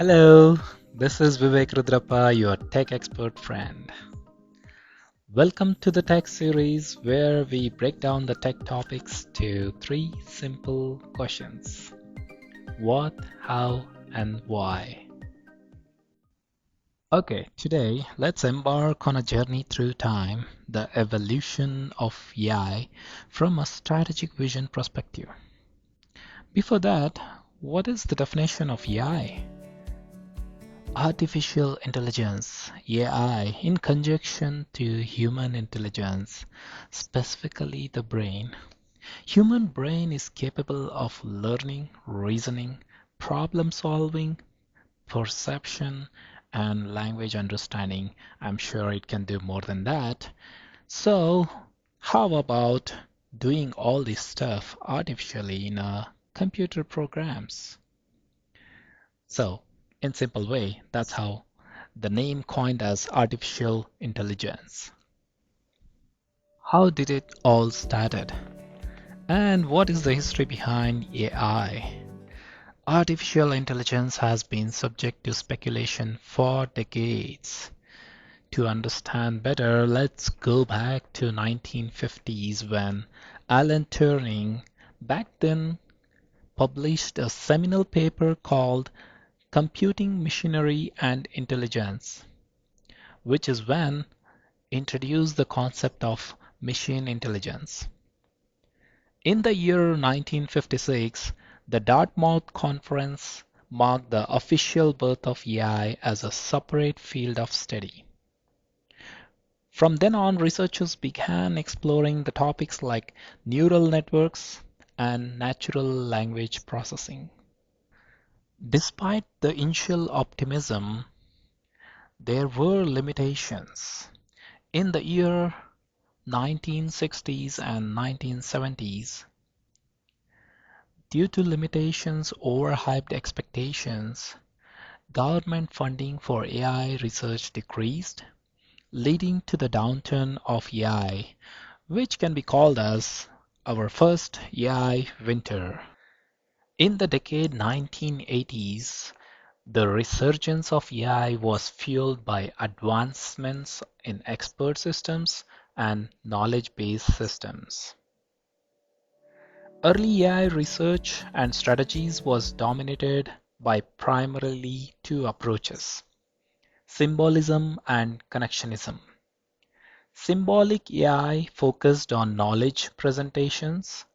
Hello, this is Vivek Rudrappa, your tech expert friend. Welcome to the tech series where we break down the tech topics to three simple questions: what, how, and why. Okay, today let's embark on a journey through time, the evolution of AI from a strategic vision perspective. Before that, what is the definition of AI? Artificial intelligence, AI, in conjunction to human intelligence, specifically the brain. Human brain is capable of learning, reasoning, problem solving, perception, and language understanding. I'm sure it can do more than that. So, how about doing all this stuff artificially in a computer programs? So, in simple way, that's how the name coined as artificial intelligence. How did it all started? And what is the history behind AI? Artificial intelligence has been subject to speculation for decades. To understand better, let's go back to 1950s when Alan Turing, back then, published a seminal paper called Computing Machinery and Intelligence, which is when introduced the concept of machine intelligence. In the year 1956, the Dartmouth Conference marked the official birth of AI as a separate field of study. From then on, researchers began exploring the topics like neural networks and natural language processing. Despite the initial optimism, there were limitations. In the year 1960s and 1970s, due to limitations overhyped expectations, government funding for AI research decreased, leading to the downturn of AI, which can be called as our first AI winter. In the decade 1980s, the resurgence of AI was fueled by advancements in expert systems and knowledge-based systems. Early AI research and strategies was dominated by primarily two approaches: symbolism and connectionism. Symbolic AI focused on knowledge presentations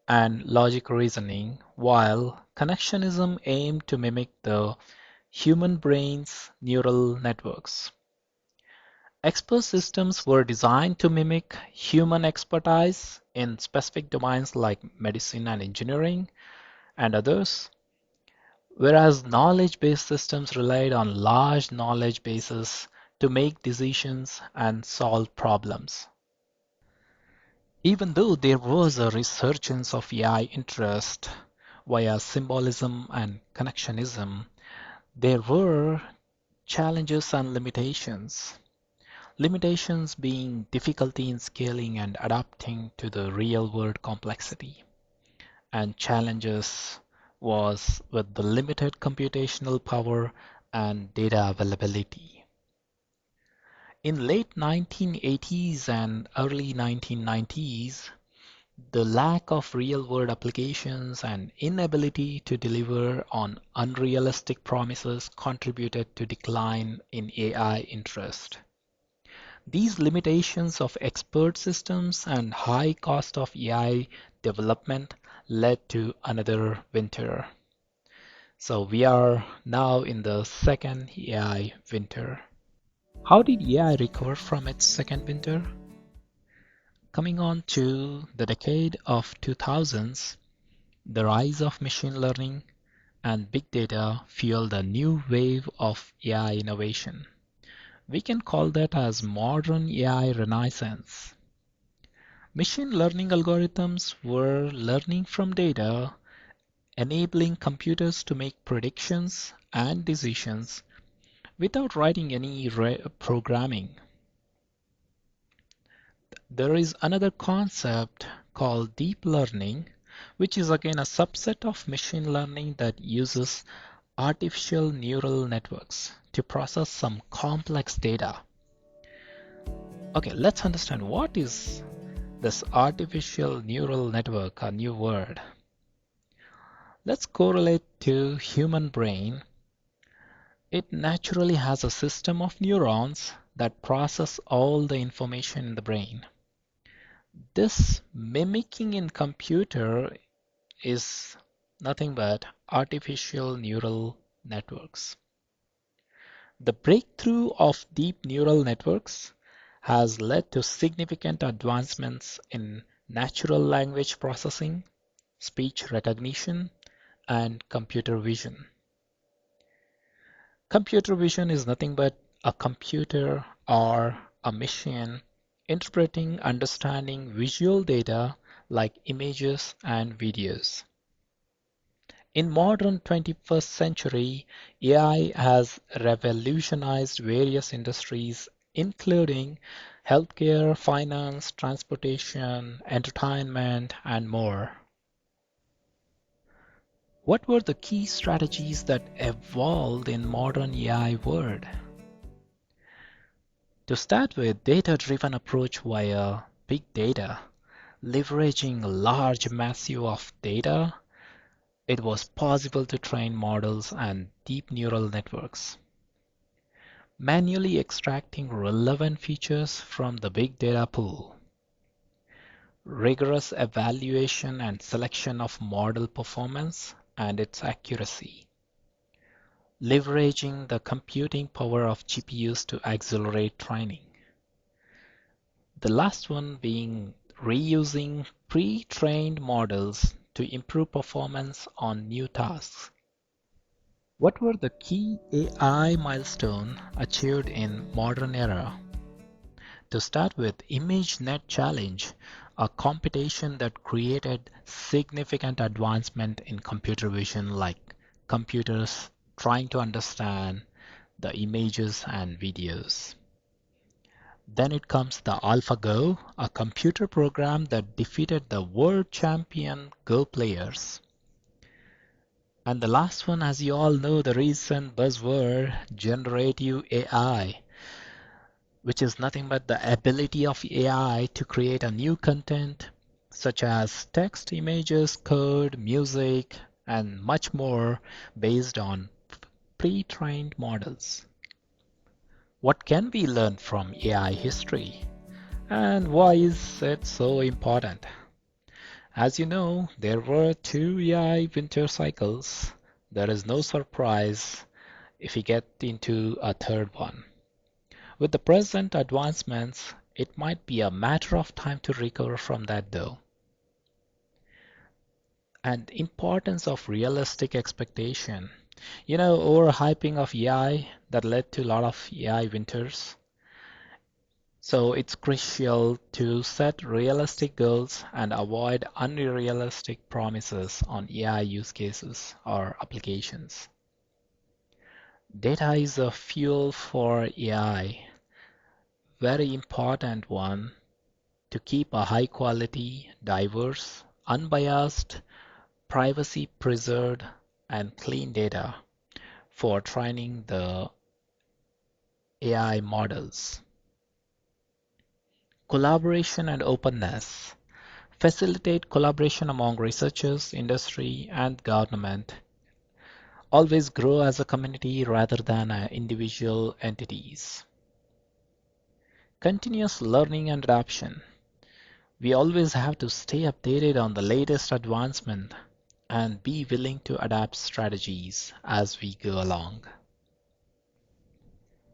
and logic reasoning, while connectionism aimed to mimic the human brain's neural networks. Expert systems were designed to mimic human expertise in specific domains like medicine and engineering and others, whereas knowledge-based systems relied on large knowledge bases to make decisions and solve problems. Even though there was a resurgence of AI interest via symbolism and connectionism, there were challenges and limitations. Limitations being difficulty in scaling and adapting to the real-world complexity, and challenges was with the limited computational power and data availability. In late 1980s and early 1990s, the lack of real-world applications and inability to deliver on unrealistic promises contributed to decline in AI interest. These limitations of expert systems and high cost of AI development led to another winter. So we are now in the second AI winter. How did AI recover from its second winter? Coming on to the decade of 2000s, the rise of machine learning and big data fueled a new wave of AI innovation. We can call that as modern AI renaissance. Machine learning algorithms were learning from data, enabling computers to make predictions and decisions without writing any programming. There is another concept called deep learning, which is again a subset of machine learning that uses artificial neural networks to process some complex data. Okay, let's understand what is this artificial neural network, a new word. Let's correlate to human brain. It naturally has a system of neurons that process all the information in the brain. This mimicking in computer is nothing but artificial neural networks. The breakthrough of deep neural networks has led to significant advancements in natural language processing, speech recognition, and computer vision. Computer vision is nothing but a computer or a machine interpreting, understanding visual data like images and videos. In modern 21st century, AI has revolutionized various industries including healthcare, finance, transportation, entertainment, and more. What were the key strategies that evolved in modern AI world? To start with, data-driven approach via big data, leveraging a large massive of data, it was possible to train models and deep neural networks. Manually extracting relevant features from the big data pool. Rigorous evaluation and selection of model performance and its accuracy. Leveraging the computing power of GPUs to accelerate training. The last one being reusing pre-trained models to improve performance on new tasks. What were the key AI milestones achieved in modern era? To start with, ImageNet Challenge, a competition that created significant advancement in computer vision like computers trying to understand the images and videos. Then it comes the AlphaGo, a computer program that defeated the world champion Go players. And the last one, as you all know, the recent buzzword, generative AI, which is nothing but the ability of AI to create a new content such as text, images, code, music, and much more based on pre-trained models. What can we learn from AI history? And why is it so important? As you know, there were two AI winter cycles. There is no surprise if we get into a third one. With the present advancements, it might be a matter of time to recover from that though. And importance of realistic expectation. Overhyping of AI that led to a lot of AI winters. So it's crucial to set realistic goals and avoid unrealistic promises on AI use cases or applications. Data is a fuel for AI, very important one to keep a high quality, diverse, unbiased, privacy preserved, and clean data for training the AI models. Collaboration and openness. Facilitate collaboration among researchers, industry, and government. Always grow as a community rather than individual entities. Continuous learning and adoption. We always have to stay updated on the latest advancement and be willing to adapt strategies as we go along.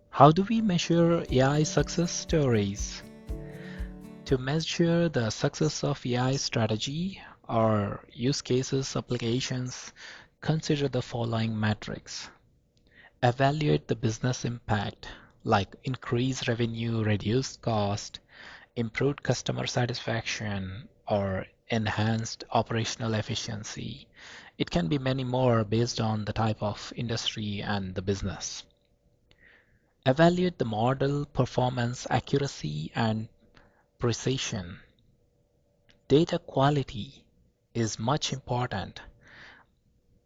How do we measure AI success stories? To measure the success of AI strategy or use cases applications, consider the following metrics. Evaluate the business impact, like increased revenue, reduced cost, improved customer satisfaction, or enhanced operational efficiency. It can be many more based on the type of industry and the business. Evaluate the model performance, accuracy, and precision. Data quality is much important.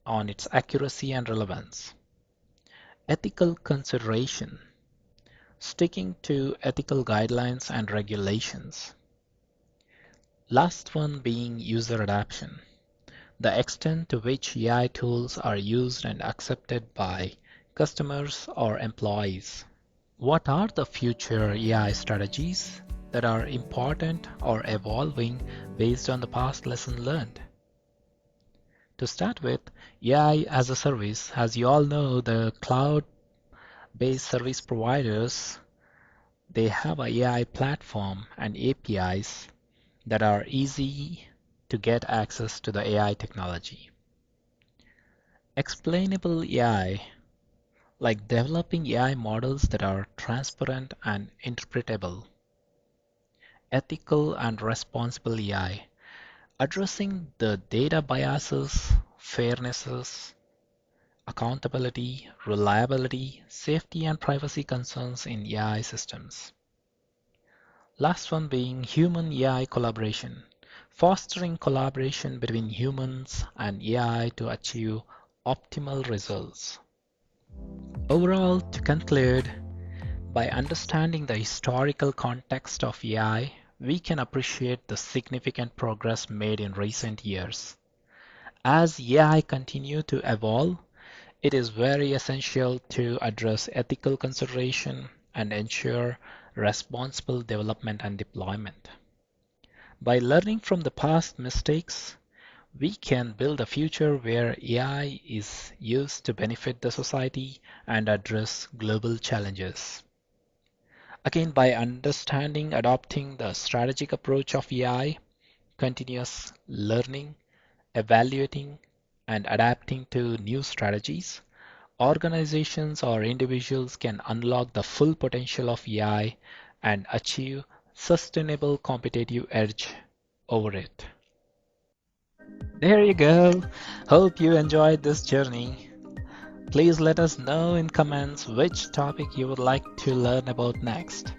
on its accuracy and relevance. Ethical consideration, sticking to ethical guidelines and regulations. Last one being user adoption, the extent to which AI tools are used and accepted by customers or employees. What are the future AI strategies that are important or evolving based on the past lesson learned? To start with, AI as a service, as you all know, the cloud-based service providers, they have a AI platform and APIs that are easy to get access to the AI technology. Explainable AI, like developing AI models that are transparent and interpretable. Ethical and responsible AI, addressing the data biases, fairnesses, accountability, reliability, safety, and privacy concerns in AI systems. Last one being human AI collaboration, fostering collaboration between humans and AI to achieve optimal results. Overall, to conclude, by understanding the historical context of AI, we can appreciate the significant progress made in recent years. As AI continue to evolve, it is very essential to address ethical consideration and ensure responsible development and deployment. By learning from the past mistakes, we can build a future where AI is used to benefit the society and address global challenges. Again, by understanding, adopting the strategic approach of AI, continuous learning, evaluating, and adapting to new strategies, organizations or individuals can unlock the full potential of AI and achieve sustainable competitive edge over it. There you go. Hope you enjoyed this journey. Please let us know in comments which topic you would like to learn about next.